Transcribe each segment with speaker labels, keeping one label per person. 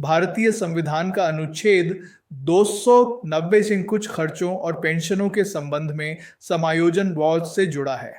Speaker 1: भारतीय संविधान का अनुच्छेद 290 से कुछ खर्चों और पेंशनों के संबंध में समायोजन वार्ड से जुड़ा है।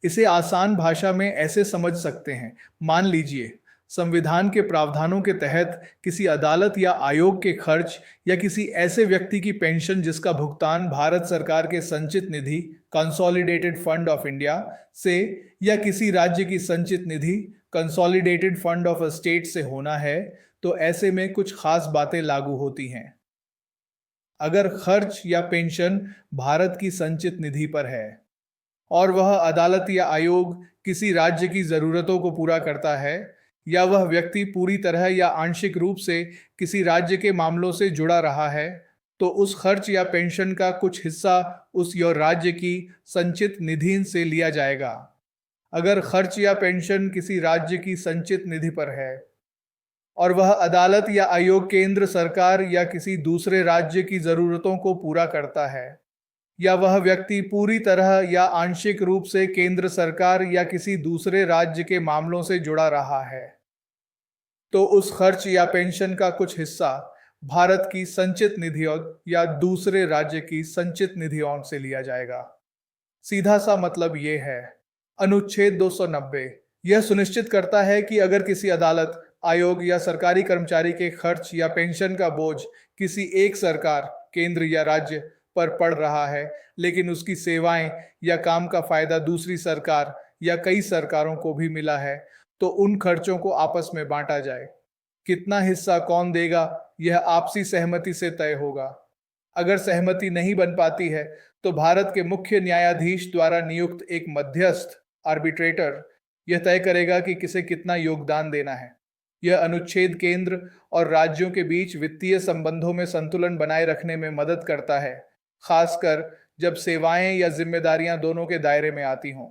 Speaker 1: इसे आसान भाषा में ऐसे समझ सकते हैं। मान लीजिए, संविधान के प्रावधानों के तहत किसी अदालत या आयोग के खर्च या किसी ऐसे व्यक्ति की पेंशन जिसका भुगतान भारत सरकार के संचित निधि कंसोलिडेटेड फंड ऑफ इंडिया से या किसी राज्य की संचित निधि consolidated fund of a state से होना है, तो ऐसे में कुछ खास बातें लागू होती हैं। अगर खर्च या पेंशन भारत की संचित निधि पर है और वह अदालत या आयोग किसी राज्य की ज़रूरतों को पूरा करता है, या वह व्यक्ति पूरी तरह या आंशिक रूप से किसी राज्य के मामलों से जुड़ा रहा है, तो उस खर्च या पेंशन का कुछ हिस्सा उस या राज्य की संचित निधि से लिया जाएगा। अगर खर्च या पेंशन किसी राज्य की संचित निधि पर है और वह अदालत या आयोग केंद्र सरकार या किसी दूसरे राज्य की ज़रूरतों को पूरा करता है, या वह व्यक्ति पूरी तरह या आंशिक रूप से केंद्र सरकार या किसी दूसरे राज्य के मामलों से जुड़ा रहा है, तो उस खर्च या पेंशन का कुछ हिस्सा भारत की संचित निधियों या दूसरे राज्य की संचित निधियों से लिया जाएगा। सीधा सा मतलब ये है। अनुच्छेद 290 यह सुनिश्चित करता है कि अगर किसी अदालत, आयोग या सरकारी कर्मचारी के खर्च या पेंशन का बोझ किसी एक सरकार, केंद्र या राज्य पर पड़ रहा है, लेकिन उसकी सेवाएं या काम का फायदा दूसरी सरकार या कई सरकारों को भी मिला है, तो उन खर्चों को आपस में बांटा जाए। कितना हिस्सा कौन देगा, यह आपसी सहमति से तय होगा। अगर सहमति नहीं बन पाती है, तो भारत के मुख्य न्यायाधीश द्वारा नियुक्त एक मध्यस्थ आर्बिट्रेटर यह तय करेगा कि किसे कितना योगदान देना है। यह अनुच्छेद केंद्र और राज्यों के बीच वित्तीय संबंधों में संतुलन बनाए रखने में मदद करता है, खासकर जब सेवाएं या जिम्मेदारियां दोनों के दायरे में आती हों।